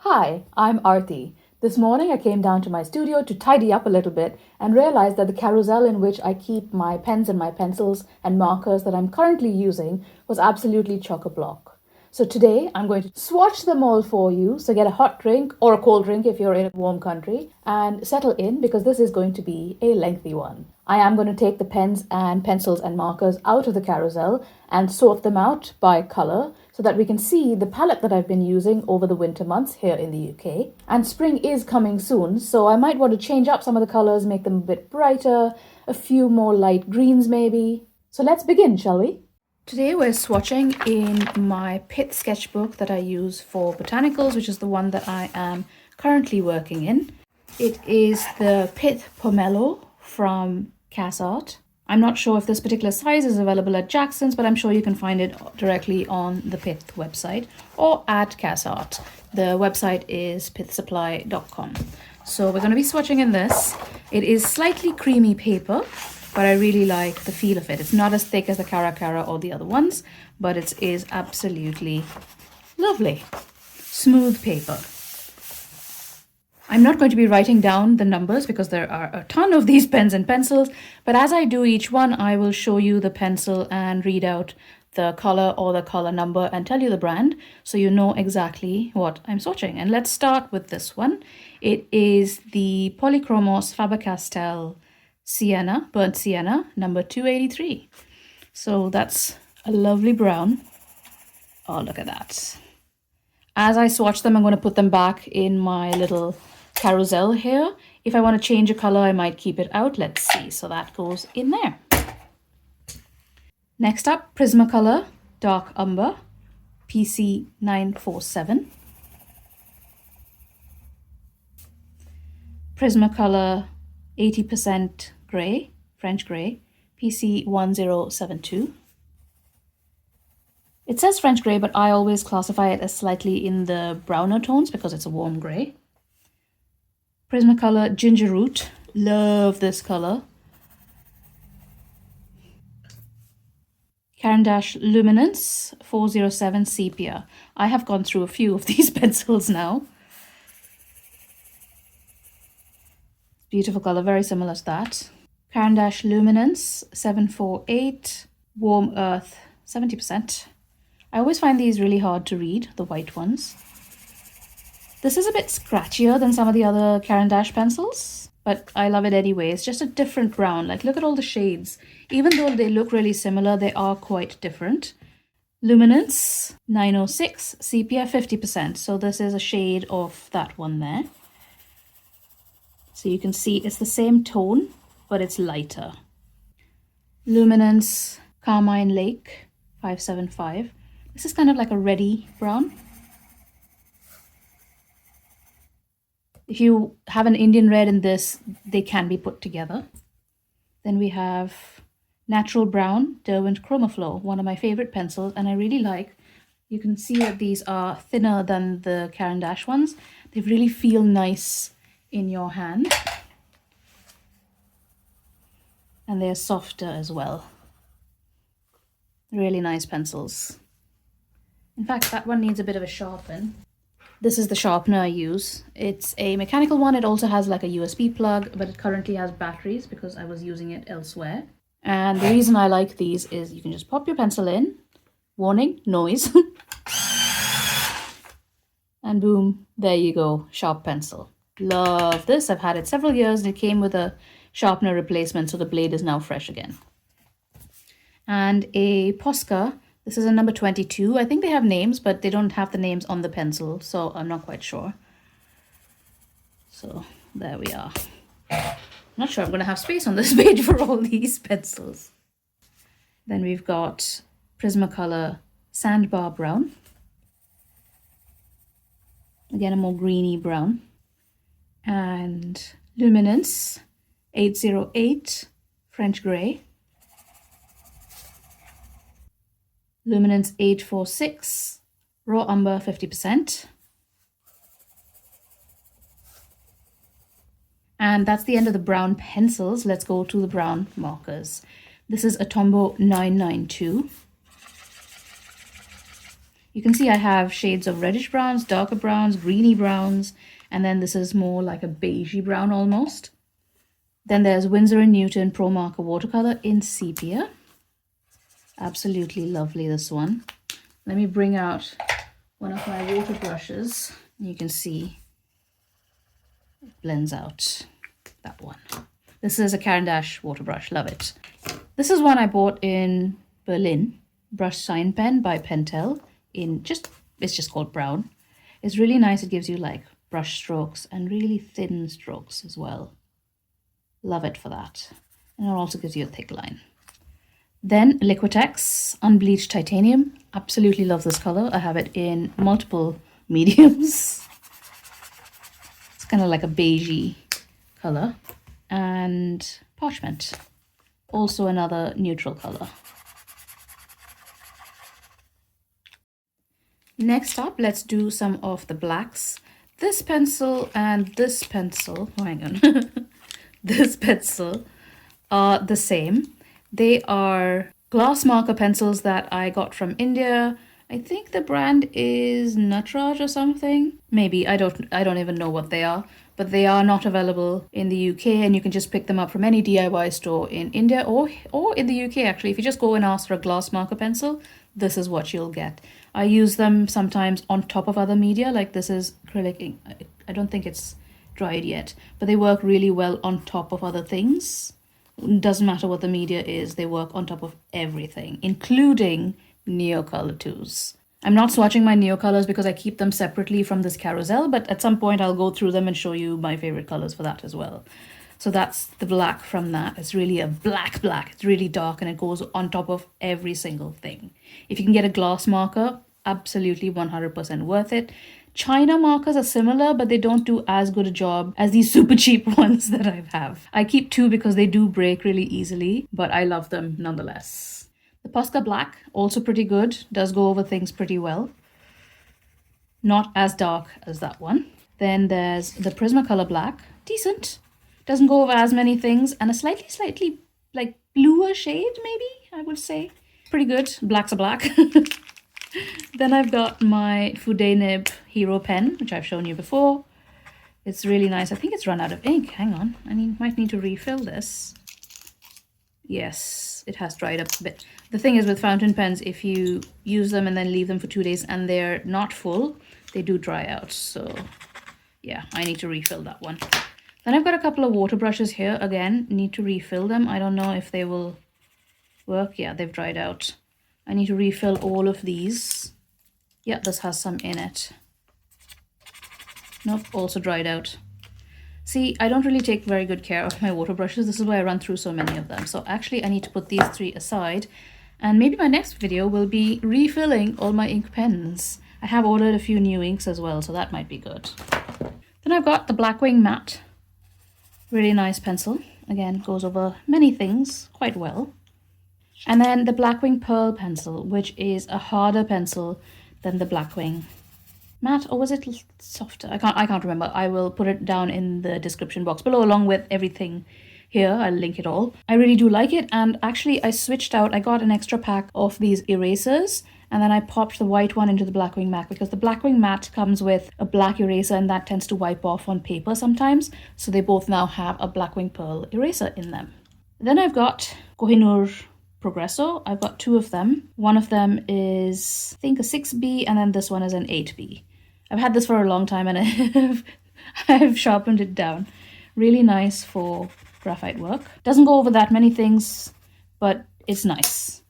Hi, I'm Aarti. This morning I came down to my studio to tidy up a little bit and realized that the carousel in which I keep my pens and my pencils and markers that I'm currently using was absolutely chock-a-block. So today I'm going to swatch them all for you, so get a hot drink or a cold drink if you're in a warm country and settle in because this is going to be a lengthy one. I am going to take the pens and pencils and markers out of the carousel and sort them out by color so that we can see the palette that I've been using over the winter months here in the UK. And spring is coming soon, so I might want to change up some of the colors, make them a bit brighter, a few more light greens maybe. So let's begin, shall we? Today we're swatching in my Pitt sketchbook that I use for botanicals, which is the one that I am currently working in. It is the Pitt Pomelo from CasArt. I'm not sure if this particular size is available at Jackson's, but I'm sure you can find it directly on the Pitt website or at CasArt. The website is pittsupply.com. So we're going to be swatching in this. It is slightly creamy paper, but I really like the feel of it. It's not as thick as the Cara Cara or the other ones, but it is absolutely lovely. Smooth paper. I'm not going to be writing down the numbers because there are a ton of these pens and pencils, but as I do each one, I will show you the pencil and read out the color or the color number and tell you the brand so you know exactly what I'm swatching. And let's start with this one. It is the Polychromos Faber-Castell Sienna, Burnt Sienna, number 283. So that's a lovely brown. Oh, look at that. As I swatch them, I'm going to put them back in my little carousel here. If I want to change a color, I might keep it out. Let's see. So that goes in there. Next up, Prismacolor Dark Umber, PC 947. Prismacolor 80% Grey, French Grey, PC 1072. It says French grey, but I always classify it as slightly in the browner tones because it's a warm grey. Prismacolor Ginger Root. Love this color. Caran d'Ache Luminance 407 Sepia. I have gone through a few of these pencils now. Beautiful color, very similar to that. Caran d'Ache Luminance 748 Warm Earth 70%. I always find these really hard to read, the white ones. This is a bit scratchier than some of the other Caran d'Ache pencils, but I love it anyway. It's just a different brown. Like, look at all the shades. Even though they look really similar, they are quite different. Luminance 906, Sepia 50%. So this is a shade of that one there. So you can see it's the same tone, but it's lighter. Luminance Carmine Lake 575. This is kind of like a reddy brown. If you have an Indian red in this, they can be put together. Then we have Natural Brown Derwent Chromaflow, one of my favorite pencils, and I really like. You can see that these are thinner than the Caran d'Ache ones. They really feel nice in your hand. And they're softer as well. Really nice pencils. In fact, that one needs a bit of a sharpen. This is the sharpener I use. It's a mechanical one. It also has like a USB plug, but it currently has batteries because I was using it elsewhere. And the reason I like these is you can just pop your pencil in. Warning, noise. And boom, there you go, sharp pencil. Love this. I've had it several years and it came with a sharpener replacement, so the blade is now fresh again. And a Posca. This is a number 22. I think they have names, but they don't have the names on the pencil, so I'm not quite sure. So there we are. I'm not sure I'm going to have space on this page for all these pencils. Then we've got Prismacolor Sandbar Brown. Again, a more greeny brown. And Luminance 808 French Grey. Luminance 846, Raw Umber 50%. And that's the end of the brown pencils. Let's go to the brown markers. This is a Tombow 992. You can see I have shades of reddish browns, darker browns, greeny browns, and then this is more like a beigey brown almost. Then there's Winsor & Newton Pro Marker Watercolor in Sepia. Absolutely lovely, this one. Let me bring out one of my water brushes. You can see it blends out, that one. This is a Caran d'Ache water brush, love it. This is one I bought in Berlin, Brush Sign Pen by Pentel it's just called brown. It's really nice. It gives you like brush strokes and really thin strokes as well. Love it for that. And it also gives you a thick line. Then Liquitex Unbleached Titanium. Absolutely love this color. I have it in multiple mediums. It's kind of like a beigey color. And Parchment. Also another neutral color. Next up, let's do some of the blacks. This pencil and this pencil, oh, hang on, this pencil are the same. They are glass marker pencils that I got from India. I think the brand is Natraj or something. Maybe, I don't even know what they are, but they are not available in the UK, and you can just pick them up from any DIY store in India or in the UK actually. If you just go and ask for a glass marker pencil, this is what you'll get. I use them sometimes on top of other media, like this is acrylic ink. I don't think it's dried yet, but they work really well on top of other things. Doesn't matter what the media is, they work on top of everything, including Neocolor IIs. I'm not swatching my Neocolors because I keep them separately from this carousel, but at some point I'll go through them and show you my favorite colors for that as well. So that's the black from that. It's really a black. It's really dark and it goes on top of every single thing. If you can get a glass marker, absolutely 100% worth it. China markers are similar, but they don't do as good a job as these super cheap ones that I have. I keep two because they do break really easily, but I love them nonetheless. The Posca Black, also pretty good, does go over things pretty well. Not as dark as that one. Then there's the Prismacolor Black, decent. Doesn't go over as many things, and a slightly like bluer shade, maybe, I would say. Pretty good, black's a black. Then I've got my Fude Nib Hero pen, which I've shown you before. It's really nice. I think it's run out of ink. Hang on, might need to refill this. Yes, it has dried up a bit. The thing is with fountain pens, if you use them and then leave them for 2 days and they're not full, they do dry out. So yeah, I need to refill that one. Then I've got a couple of water brushes here. Again, need to refill them. I don't know if they will work. Yeah, they've dried out. I need to refill all of these. Yeah, this has some in it. Nope, also dried out. See, I don't really take very good care of my water brushes. This is why I run through so many of them. So actually I need to put these 3 aside. And maybe my next video will be refilling all my ink pens. I have ordered a few new inks as well, so that might be good. Then I've got the Blackwing Matte. Really nice pencil. Again, goes over many things quite well. And then the Blackwing Pearl pencil, which is a harder pencil than the Blackwing Matte, or was it softer? I can't remember. I will put it down in the description box below along with everything here. I'll link it all. I really do like it, and actually I switched out. I got an extra pack of these erasers, and then I popped the white one into the Blackwing Matte because the Blackwing Matte comes with a black eraser and that tends to wipe off on paper sometimes. So they both now have a Blackwing Pearl eraser in them. Then I've got Kohinoor Progresso. I've got 2 of them. One of them is, I think, a 6B, and then this one is an 8B. I've had this for a long time and I've sharpened it down. Really nice for graphite work. Doesn't go over that many things, but it's nice.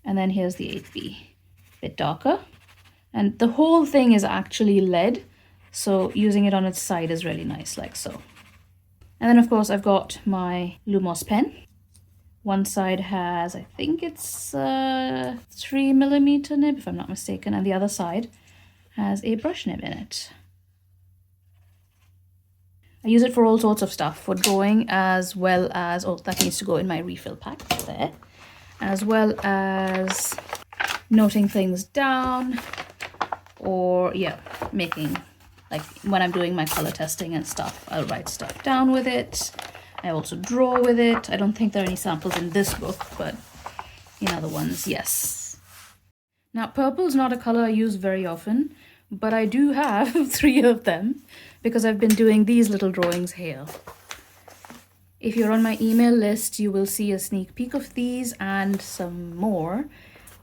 And then here's the 8B. Bit darker. And the whole thing is actually lead, so using it on its side is really nice, like so. And then of course I've got my Lumos pen. One side has, I think it's a 3mm nib, if I'm not mistaken, and the other side has a brush nib in it. I use it for all sorts of stuff, for drawing as well as, oh, that needs to go in my refill pack there, as well as noting things down, or yeah, making, like when I'm doing my color testing and stuff, I'll write stuff down with it. I also draw with it. I don't think there are any samples in this book, but in other ones, yes. Now, purple's not a color I use very often, but I do have 3 of them because I've been doing these little drawings here. If you're on my email list, you will see a sneak peek of these and some more,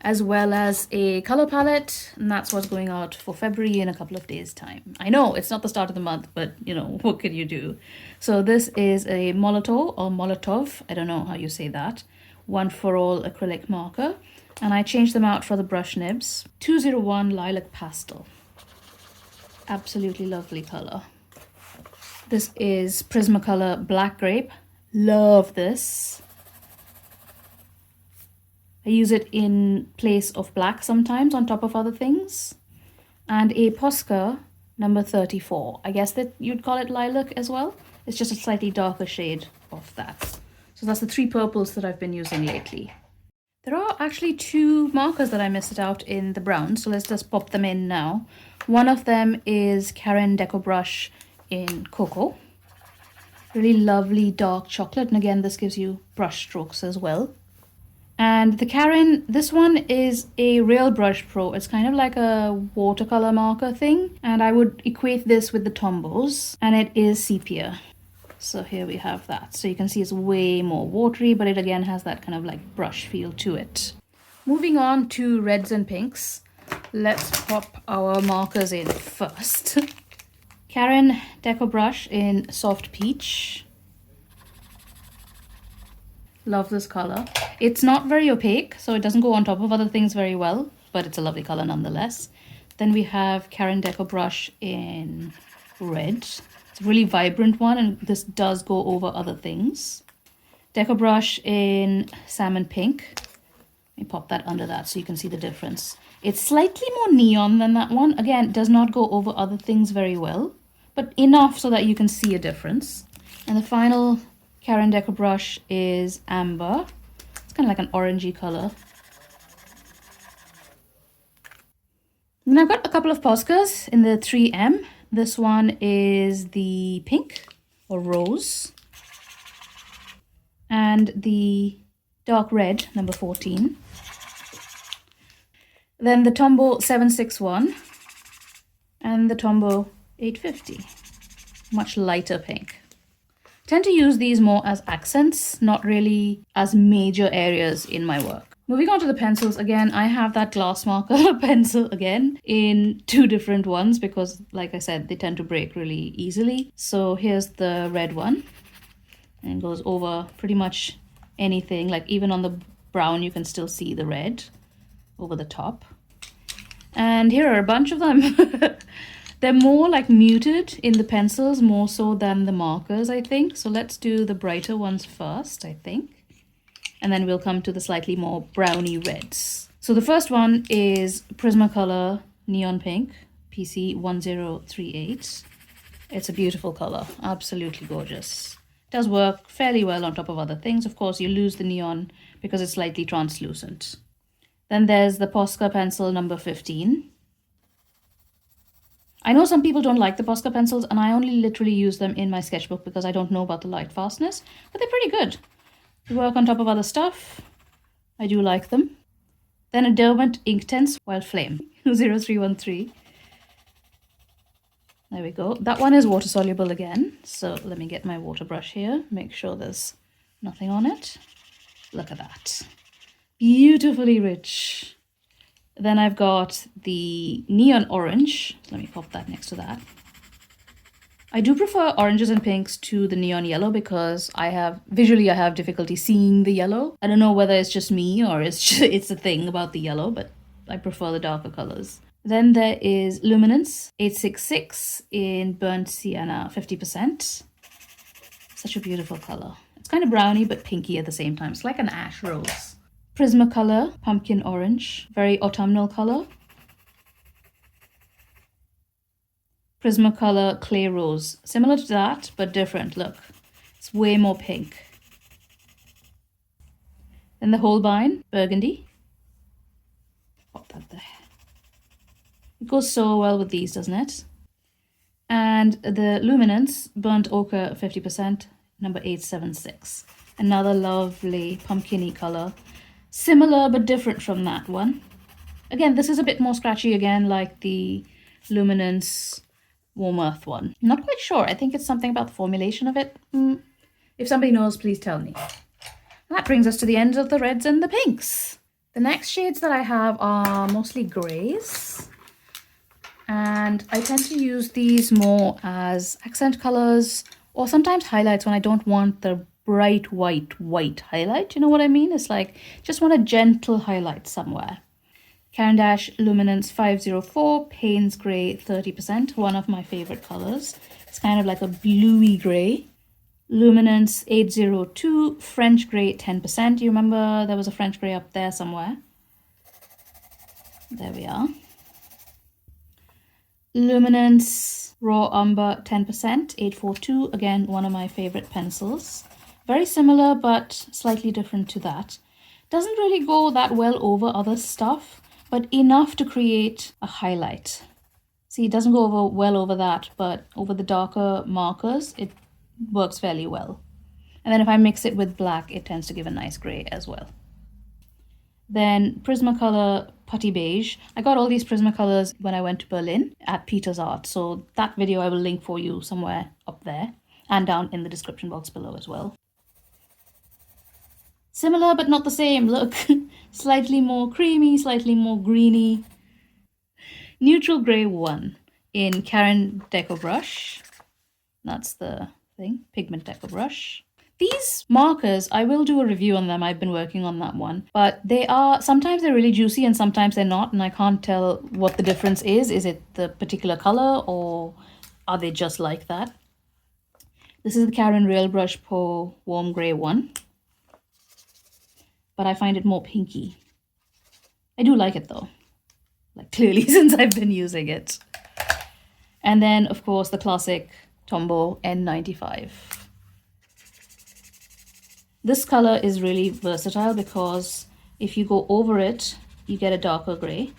as well as a color palette, and that's what's going out for February in a couple of days' time. I know it's not the start of the month, but you know, what can you do? So this is a Molotov, I don't know how you say that, One for All acrylic marker, and I changed them out for the brush nibs. 201 Lilac Pastel. Absolutely lovely color. This is Prismacolor Black Grape. Love this. I use it in place of black sometimes on top of other things. And a Posca number 34. I guess that you'd call it lilac as well. It's just a slightly darker shade of that. So that's the 3 purples that I've been using lately. There are actually 2 markers that I missed out in the brown, so let's just pop them in now. One of them is Karin Deco Brush in Cocoa. Really lovely dark chocolate, and again this gives you brush strokes as well. And the Karin, this one is a Real Brush Pro. It's kind of like a watercolor marker thing, and I would equate this with the Tombos, and it is sepia. So here we have that. So you can see it's way more watery, but it again has that kind of like brush feel to it. Moving on to reds and pinks, let's pop our markers in first. Karin Deco Brush in Soft Peach. Love this color. It's not very opaque, so it doesn't go on top of other things very well, but it's a lovely color nonetheless. Then we have Karin Deco Brush in Red. It's a really vibrant one, and this does go over other things. Deco Brush in Salmon Pink. Let me pop that under that so you can see the difference. It's slightly more neon than that one. Again, it does not go over other things very well, but enough so that you can see a difference. And the final Karin Deco Brush is Amber. It's kind of like an orangey color. Then I've got a couple of Poscas in the 3M. This one is the pink or rose, and the dark red, number 14. Then the Tombow 761 and the Tombow 850, much lighter pink. Tend to use these more as accents, not really as major areas in my work. Moving on to the pencils, again, I have that glass marker pencil again in 2 different ones because, like I said, they tend to break really easily. So here's the red one, and it goes over pretty much anything. Like even on the brown, you can still see the red over the top. And here are a bunch of them. They're more like muted in the pencils, more so than the markers, I think. So let's do the brighter ones first, I think. And then we'll come to the slightly more browny reds. So the first one is Prismacolor Neon Pink, PC 1038. It's a beautiful color, absolutely gorgeous. It does work fairly well on top of other things. Of course, you lose the neon because it's slightly translucent. Then there's the Posca pencil number 15. I know some people don't like the Posca pencils, and I only literally use them in my sketchbook because I don't know about the light fastness, but they're pretty good. They work on top of other stuff. I do like them. Then a Derwent Inktense Wild Flame 0313. There we go. That one is water soluble again. So let me get my water brush here. Make sure there's nothing on it. Look at that. Beautifully rich. Then I've got the Neon Orange. Let me pop that next to that. I do prefer oranges and pinks to the neon yellow because I have difficulty seeing the yellow. I don't know whether it's just me or it's a thing about the yellow, but I prefer the darker colors. Then there is Luminance 866 in Burnt Sienna 50%. Such a beautiful color. It's kind of browny but pinky at the same time. It's like an ash rose. Prismacolor Pumpkin Orange, very autumnal color. Prismacolor Clay Rose, similar to that but different. Look, it's way more pink. Then the Holbein Burgundy. Pop that there. It goes so well with these, doesn't it? And the Luminance Burnt Ochre 50%, number 876. Another lovely pumpkin-y color. Similar but different from that one. Again, this is a bit more scratchy again, like the Luminance Warm Earth one. Not quite sure. I think it's something about the formulation of it. If somebody knows, please tell me. That brings us to the ends of the reds and the pinks. The next shades that I have are mostly grays. And I tend to use these more as accent colors or sometimes highlights when I don't want the bright white highlight. You know what I mean? It's like, just want a gentle highlight somewhere. Caran d'Ache Luminance 504, Payne's Grey 30%, one of my favorite colors. It's kind of like a bluey grey. Luminance 802, French Grey 10%. You remember there was a French Grey up there somewhere? There we are. Luminance Raw Umber 10%, 842. Again, one of my favorite pencils. Very similar, but slightly different to that. Doesn't really go that well over other stuff, but enough to create a highlight. See, it doesn't go well over that, but over the darker markers, it works fairly well. And then if I mix it with black, it tends to give a nice gray as well. Then Prismacolor Putty Beige. I got all these Prismacolors when I went to Berlin at Peter's Art. So that video I will link for you somewhere up there and down in the description box below as well. Similar but not the same, look. Slightly more creamy, slightly more greeny. Neutral Grey 1 in Caran Deco Brush. That's the thing, Pigment Deco Brush. These markers, I will do a review on them. I've been working on that one. But they are, sometimes they're really juicy and sometimes they're not. And I can't tell what the difference is. Is it the particular color or are they just like that? This is the Caran Real Brush Pro Warm Grey 1. But I find it more pinky. I do like it though. Like clearly since I've been using it. And then of course the classic Tombow N95. This color is really versatile because if you go over it, you get a darker gray.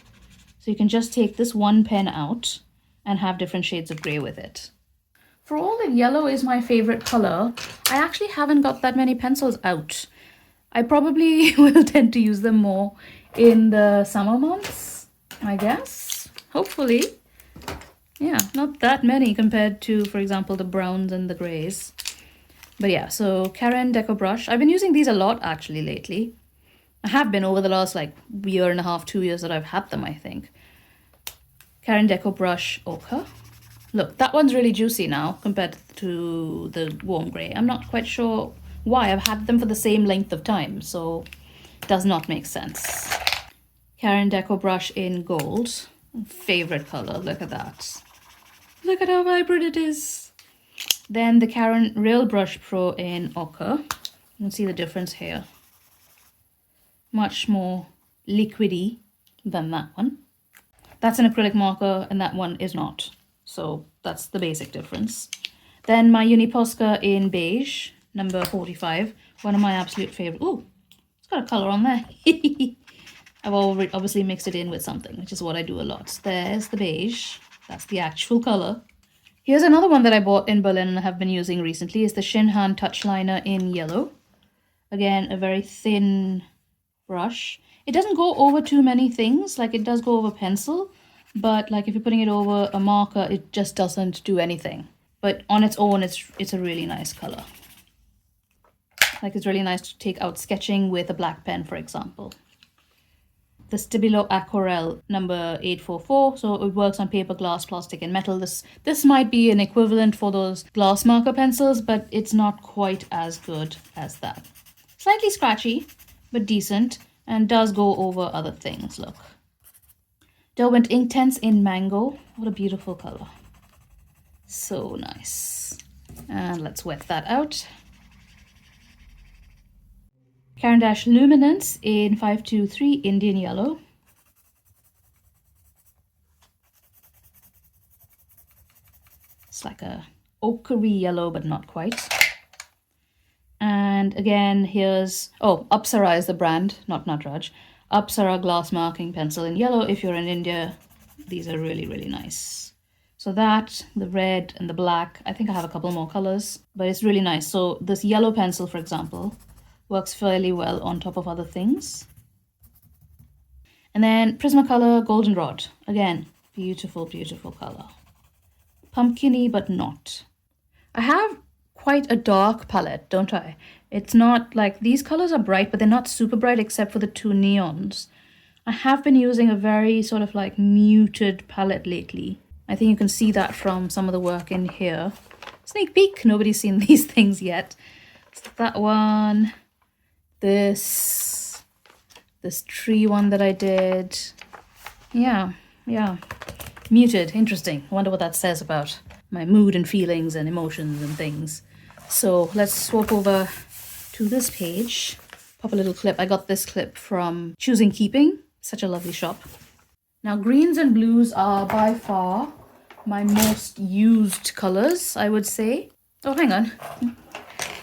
So you can just take this one pen out and have different shades of gray with it. For all that yellow is my favorite color, I actually haven't got that many pencils out. I probably will tend to use them more in the summer months, I guess. Hopefully. Yeah, not that many compared to, for example, the browns and the grays. But yeah, so Caran Deco Brush. I've been using these a lot actually lately. I have been over the last like year and a half, 2 years that I've had them, I think. Caran Deco Brush Ochre. Look, that one's really juicy now compared to the warm grey. I'm not quite sure why. I've had them for the same length of time, so it does not make sense. Caran Deco Brush in Gold. Favorite color, look at that. Look at how vibrant it is. Then the Caran Real Brush Pro in Ochre. You can see the difference here. Much more liquidy than that one. That's an acrylic marker and that one is not. So that's the basic difference. Then my Uni-Posca in Beige, number 45. One of my absolute favorite. Ooh, it's got a color on there. I've obviously mixed it in with something, which is what I do a lot. There's the beige. That's the actual color. Here's another one that I bought in Berlin and have been using recently. Is the Shinhan Touch Liner in yellow. Again, a very thin brush. It doesn't go over too many things. Like it does go over pencil. But like if you're putting it over a marker, it just doesn't do anything. But on its own, it's a really nice color. Like it's really nice to take out sketching with a black pen, for example. The Stabilo Aquarelle number 844. So it works on paper, glass, plastic, and metal. This might be an equivalent for those glass marker pencils, but it's not quite as good as that. Slightly scratchy, but decent, and does go over other things. Look. Derwent Inktense in Mango. What a beautiful color. So nice. And let's wet that out. Caran d'Ache Luminance in 523 Indian Yellow. It's like a ochre yellow, but not quite. And again, here's, Apsara is the brand, not Nataraj. Apsara glass marking pencil in yellow. If you're in India, these are really, really nice. So that, the red and the black, I think I have a couple more colors, but it's really nice. So this yellow pencil, for example, works fairly well on top of other things. And then Prismacolor Goldenrod. Again, beautiful, beautiful color. Pumpkin-y, but not. I have quite a dark palette, don't I? It's not like, these colors are bright, but they're not super bright except for the two neons. I have been using a very sort of like muted palette lately. I think you can see that from some of the work in here. Sneak peek, nobody's seen these things yet. So that one, this tree one that I did. Yeah. Muted, interesting. I wonder what that says about my mood and feelings and emotions and things. So let's swap over to this page. Pop a little clip. I got this clip from Choosing Keeping. Such a lovely shop. Now, greens and blues are by far my most used colors, I would say. Oh, hang on.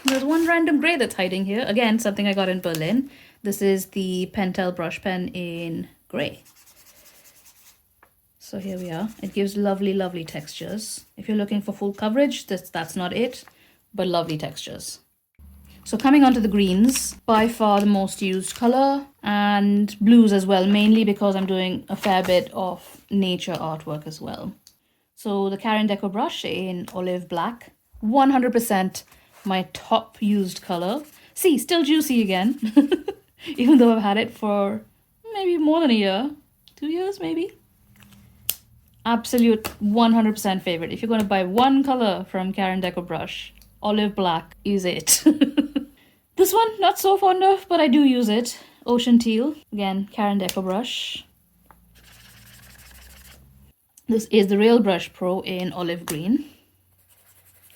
There's one random gray that's hiding here. Again, something I got in Berlin. This is the Pentel brush pen in gray. So here we are. It gives lovely, lovely textures. If you're looking for full coverage, that's not it, but lovely textures. So coming on to the greens, by far the most used color, and blues as well, mainly because I'm doing a fair bit of nature artwork as well. So the Caran d'Eco brush in olive black, 100% my top used color. See, still juicy again, even though I've had it for maybe more than a year, 2 years maybe. Absolute 100% favorite. If you're going to buy one color from Caran d'Eco brush, olive black is it. This one, not so fond of, but I do use it. Ocean Teal, again, Caran d'Eco brush. This is the Real Brush Pro in olive green.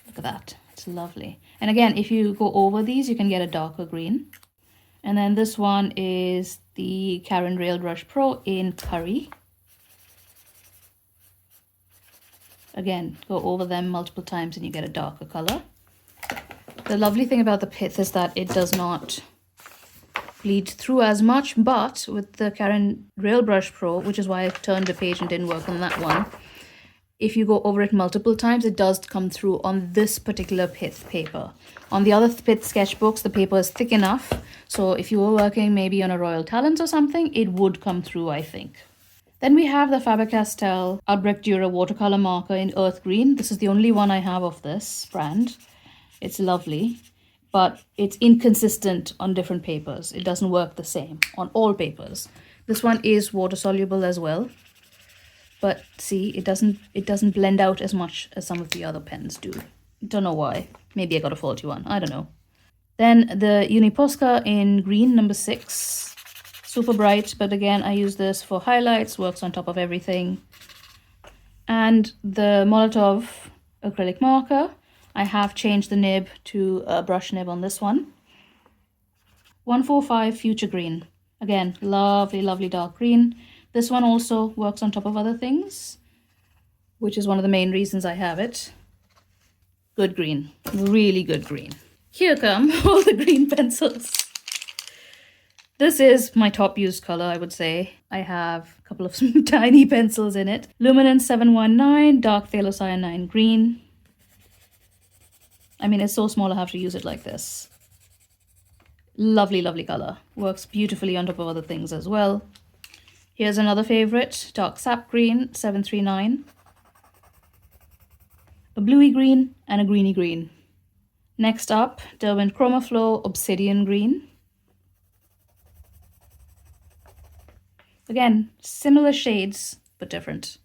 Look at that, it's lovely. And again, if you go over these, you can get a darker green. And then this one is the Caran Real Brush Pro in curry. Again, go over them multiple times and you get a darker color. The lovely thing about the pith is that it does not bleed through as much, but with the Caran Real Brush Pro, which is why I turned the page and didn't work on that one, if you go over it multiple times, it does come through on this particular pith paper. On the other pith sketchbooks, the paper is thick enough, so if you were working maybe on a Royal Talens or something, it would come through, I think. Then we have the Faber-Castell Albrecht Dürer watercolor marker in earth green. This is the only one I have of this brand. It's lovely, but it's inconsistent on different papers. It doesn't work the same on all papers. This one is water soluble as well, but see, it doesn't blend out as much as some of the other pens do. Don't know why. Maybe I got a faulty one. I don't know. Then the Uni-Posca in green, number 6. Super bright, but again, I use this for highlights, works on top of everything. And the Molotow acrylic marker. I have changed the nib to a brush nib on this one. 145 Future Green. Again, lovely, lovely dark green. This one also works on top of other things, which is one of the main reasons I have it. Good green, really good green. Here come all the green pencils. This is my top used color, I would say. I have a couple of tiny pencils in it. Luminance 719, dark phthalocyanine green. I mean, it's so small I have to use it like this. Lovely, lovely color. Works beautifully on top of other things as well. Here's another favorite, dark sap green, 739. A bluey green and a greeny green. Next up, Derwent Chromaflow Obsidian Green. Again, similar shades, but different.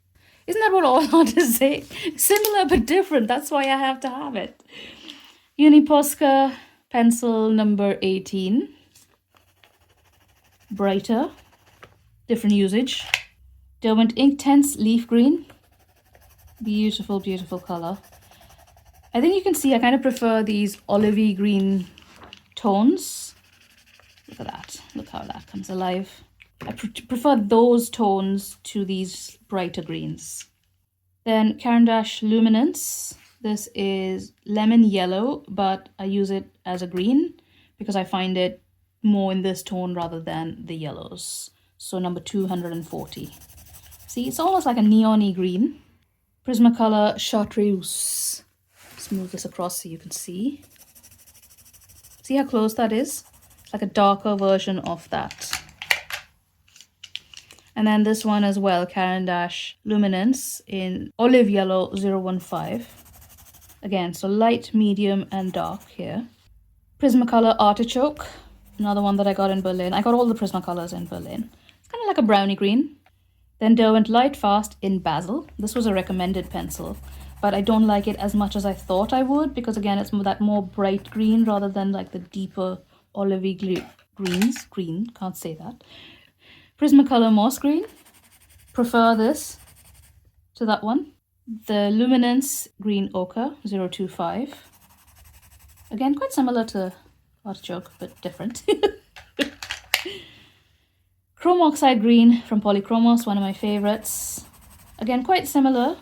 Isn't that what all artists say? Similar but different, that's why I have to have it. Uni-Posca pencil number 18. Brighter, different usage. Derwent Inktense Leaf Green. Beautiful, beautiful color. I think you can see I kind of prefer these olivey green tones. Look at that, look how that comes alive. I prefer those tones to these brighter greens. Then Caran d'Ache Luminance. This is lemon yellow, but I use it as a green because I find it more in this tone rather than the yellows. So number 240. See, it's almost like a neon-y green. Prismacolor Chartreuse. Smooth this across so you can see. See how close that is? It's like a darker version of that. And then this one as well, Caran d'Ache Luminance in olive yellow 015. Again, so light, medium, and dark here. Prismacolor Artichoke, another one that I got in Berlin. I got all the Prismacolors in Berlin. It's kind of like a brownie green. Then Derwent Lightfast in Basil. This was a recommended pencil, but I don't like it as much as I thought I would, because again, it's that more bright green rather than like the deeper olivey greens. Green, can't say that. Prismacolor Moss Green. Prefer this to that one. The Luminance Green Ochre 025. Again, quite similar to Artichoke, but different. Chrome Oxide Green from Polychromos, one of my favorites. Again, quite similar.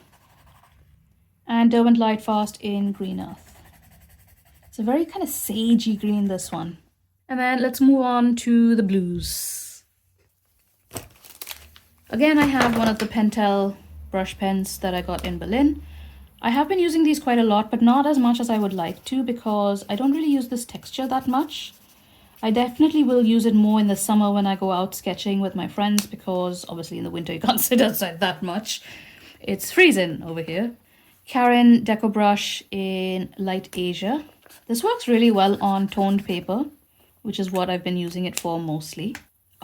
And Derwent Lightfast in Green Earth. It's a very kind of sagey green, this one. And then let's move on to the blues. Again, I have one of the Pentel brush pens that I got in Berlin. I have been using these quite a lot, but not as much as I would like to, because I don't really use this texture that much. I definitely will use it more in the summer when I go out sketching with my friends, because obviously in the winter you can't sit outside that much. It's freezing over here. Karin Deco Brush in Light Asia. This works really well on toned paper, which is what I've been using it for mostly.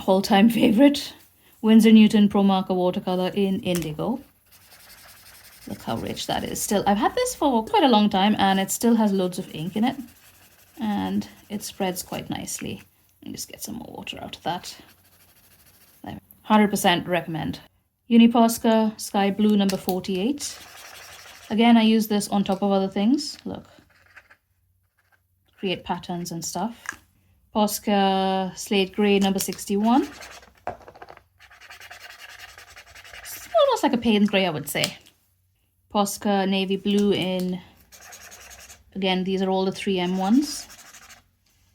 All-time favorite, Winsor Newton Pro Marker Watercolor in Indigo. Look how rich that is. Still, I've had this for quite a long time and it still has loads of ink in it. And it spreads quite nicely. Let me just get some more water out of that. 100% recommend. Uniposca Sky Blue number 48. Again, I use this on top of other things. Look. Create patterns and stuff. Posca Slate Grey number 61. It's almost like a Payne's Grey, I would say. Posca Navy Blue in... Again, these are all the 3M ones.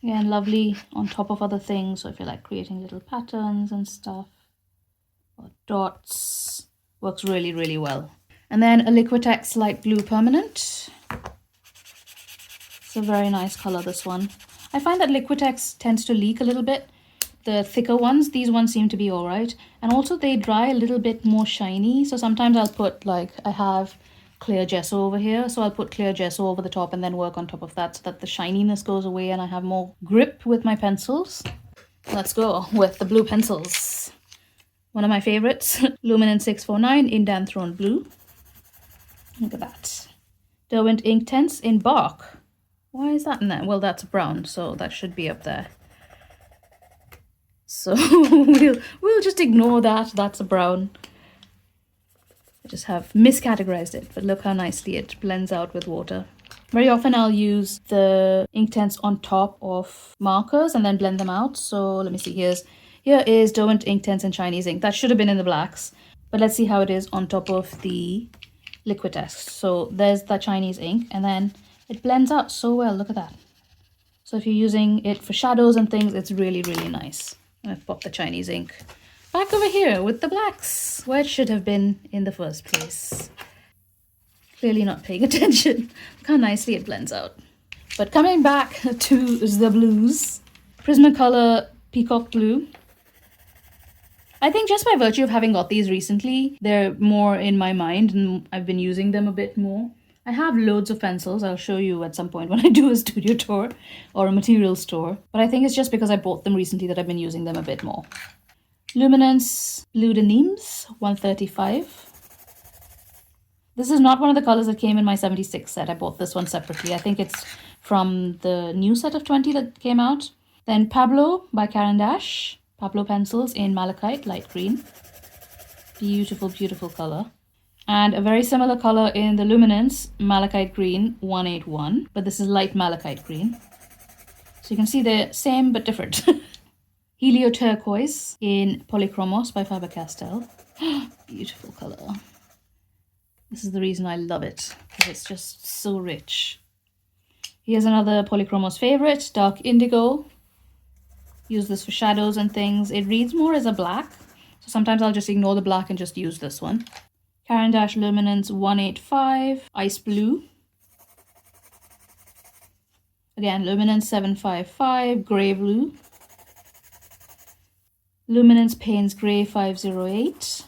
Again, lovely on top of other things. So if you like creating little patterns and stuff, or dots, works really, really well. And then a Liquitex Light Blue Permanent. It's a very nice color, this one. I find that Liquitex tends to leak a little bit. The thicker ones, these ones seem to be all right. And also they dry a little bit more shiny. So sometimes I'll put like, I have clear gesso over here, so I'll put clear gesso over the top and then work on top of that so that the shininess goes away and I have more grip with my pencils. Let's go with the blue pencils. One of my favorites, Luminance 649 in Danthrone Blue. Look at that. Derwent Inktense in Bark. Why is that in there? Well, that's brown, so that should be up there. So we'll just ignore that. That's a brown. I just have miscategorized it, but look how nicely it blends out with water. Very often I'll use the Inktense on top of markers and then blend them out. So let me see, here is Derwent Inktense in Chinese ink. That should have been in the blacks, but let's see how it is on top of the Liquitex. So there's the Chinese ink and then it blends out so well. Look at that. So if you're using it for shadows and things, it's really, really nice. I've popped the Chinese ink back over here with the blacks, where it should have been in the first place. Clearly not paying attention. Look how nicely it blends out. But coming back to the blues, Prismacolor Peacock Blue. I think just by virtue of having got these recently, they're more in my mind and I've been using them a bit more. I have loads of pencils. I'll show you at some point when I do a studio tour or a material store. But I think it's just because I bought them recently that I've been using them a bit more. Luminance Bleu de Nîmes 135. This is not one of the colors that came in my 76 set. I bought this one separately. I think it's from the new set of 20 that came out. Then Pablo by Caran d'Ache. Pablo pencils in Malachite, light green. Beautiful, beautiful color. And a very similar color in the Luminance Malachite Green 181. But this is light Malachite Green. So you can see they're same but different. Helio Turquoise in Polychromos by Faber-Castell. Beautiful color. This is the reason I love it, because it's just so rich. Here's another Polychromos favorite, Dark Indigo. Use this for shadows and things. It reads more as a black, so sometimes I'll just ignore the black and just use this one. Caran d'Ache Luminance 185, Ice Blue. Again, Luminance 755, Grey Blue. Luminance Paints Grey 508.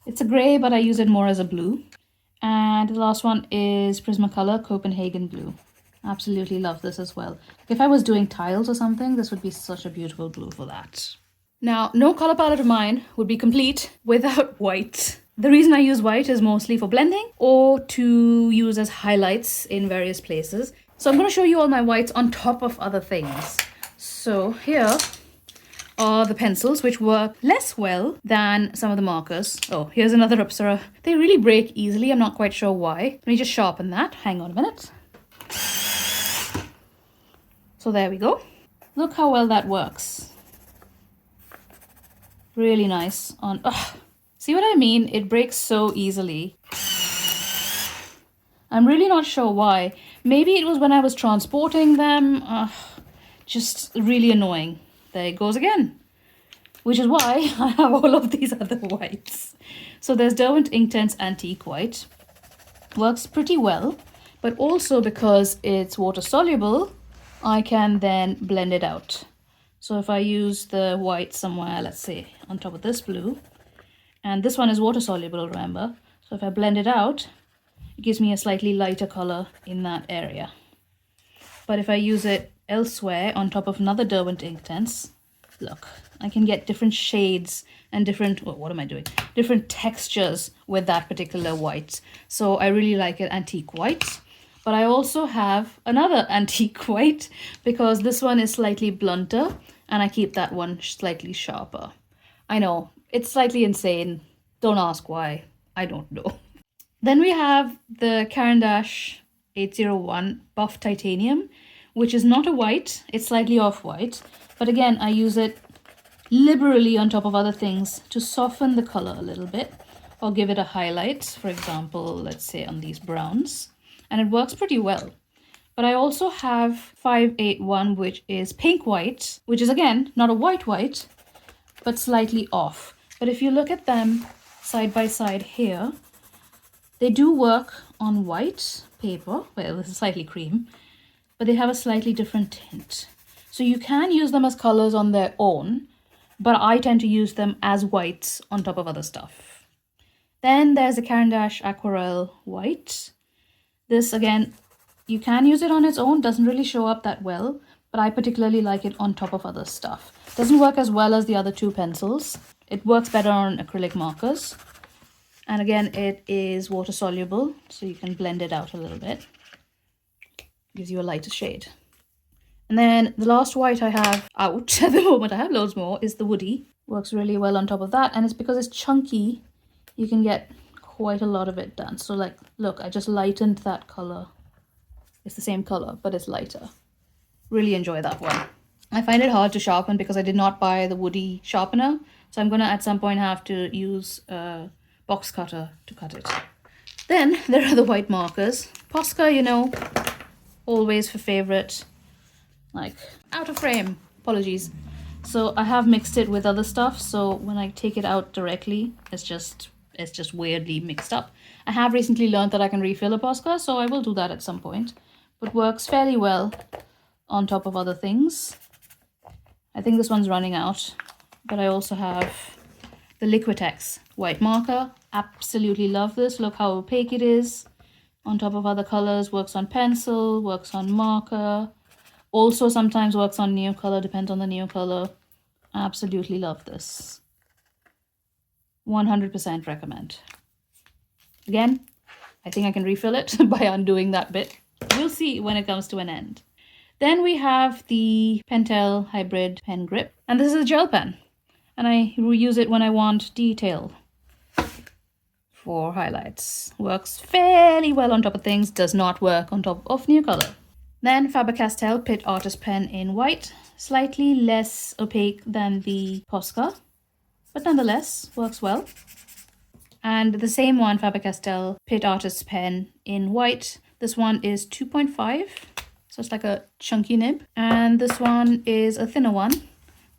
It's a grey, but I use it more as a blue. And the last one is Prismacolor Copenhagen Blue. Absolutely love this as well. If I was doing tiles or something, this would be such a beautiful blue for that. Now, no color palette of mine would be complete without white. The reason I use white is mostly for blending or to use as highlights in various places. So I'm going to show you all my whites on top of other things. So here are the pencils, which work less well than some of the markers. Oh, here's another Apsara. They really break easily. I'm not quite sure why. Let me just sharpen that. Hang on a minute. So there we go. Look how well that works. Really nice on... see what I mean? It breaks so easily. I'm really not sure why. Maybe it was when I was transporting them. Just really annoying. There it goes again. Which is why I have all of these other whites. So there's Derwent Inktense Antique White. Works pretty well. But also because it's water soluble, I can then blend it out. So if I use the white somewhere, let's say on top of this blue, and this one is water soluble, remember? So if I blend it out, it gives me a slightly lighter color in that area. But if I use it elsewhere on top of another Derwent Inktense, look, I can get different shades and different, what am I doing? Different textures with that particular white. So I really like it, antique white. But I also have another antique white because this one is slightly blunter and I keep that one slightly sharper. I know, it's slightly insane. Don't ask why. I don't know. Then we have the Caran d'Ache 801 Buff Titanium, which is not a white. It's slightly off-white. But again, I use it liberally on top of other things to soften the color a little bit or give it a highlight. For example, let's say on these browns. And it works pretty well. But I also have 581, which is pink white, which is again, not a white, but slightly off. But if you look at them side by side here, they do work on white paper. Well, this is slightly cream, but they have a slightly different tint. So you can use them as colors on their own, but I tend to use them as whites on top of other stuff. Then there's the Caran d'Ache Aquarelle White. This, again, you can use it on its own, doesn't really show up that well, but I particularly like it on top of other stuff. Doesn't work as well as the other two pencils. It works better on acrylic markers. And again, it is water soluble, so you can blend it out a little bit. Gives you a lighter shade. And then the last white I have out at the moment, I have loads more, is the Woody. Works really well on top of that, and it's because it's chunky, you can get quite a lot of it done. So like, look, I just lightened that color. It's the same color, but it's lighter. Really enjoy that one. I find it hard to sharpen because I did not buy the Woody sharpener. So I'm gonna at some point have to use a box cutter to cut it. Then there are the white markers. Posca, you know, always for favorite. Like, out of frame, apologies. So I have mixed it with other stuff. So when I take it out directly, it's just weirdly mixed up. I have recently learned that I can refill a Posca, so I will do that at some point. But works fairly well on top of other things. I think this one's running out, but I also have the Liquitex white marker. Absolutely love this. Look how opaque it is on top of other colors. Works on pencil, works on marker. Also sometimes works on Neocolor, depends on the Neocolor. Absolutely love this. 100% recommend. Again, I think I can refill it by undoing that bit. We'll see when it comes to an end. Then we have the Pentel Hybrid Pen Grip. And this is a gel pen. And I reuse it when I want detail for highlights. Works fairly well on top of things. Does not work on top of Neocolor. Then Faber-Castell Pitt Artist Pen in white. Slightly less opaque than the Posca, but nonetheless works well. And the same one, Faber-Castell Pitt Artist Pen in white. This one is 2.5, so it's like a chunky nib. And this one is a thinner one,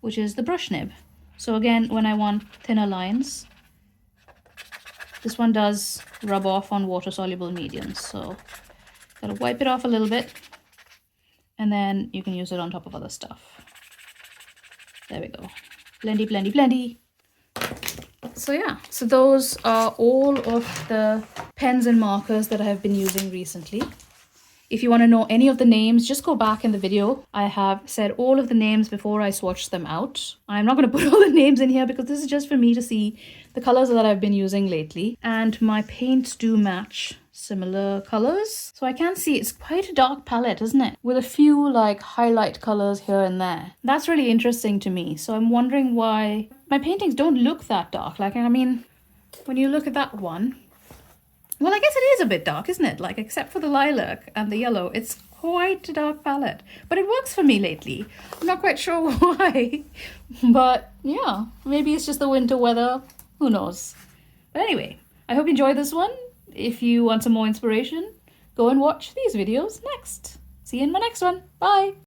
which is the brush nib. So again, when I want thinner lines, this one does rub off on water-soluble mediums. So gotta wipe it off a little bit, and then you can use it on top of other stuff. There we go. Blendy, blendy, blendy. So yeah, so those are all of the pens and markers that I have been using recently. If you want to know any of the names, just go back in the video. I have said all of the names before I swatched them out. I'm not going to put all the names in here because this is just for me to see the colors that I've been using lately. And my paints do match similar colors. So I can see it's quite a dark palette, isn't it? With a few like highlight colors here and there. That's really interesting to me. So I'm wondering why my paintings don't look that dark. Like, I mean, when you look at that one, well, I guess it is a bit dark, isn't it? Like, except for the lilac and the yellow, it's quite a dark palette. But it works for me lately. I'm not quite sure why. But yeah, maybe it's just the winter weather. Who knows? But anyway, I hope you enjoyed this one. If you want some more inspiration, go and watch these videos next. See you in my next one. Bye!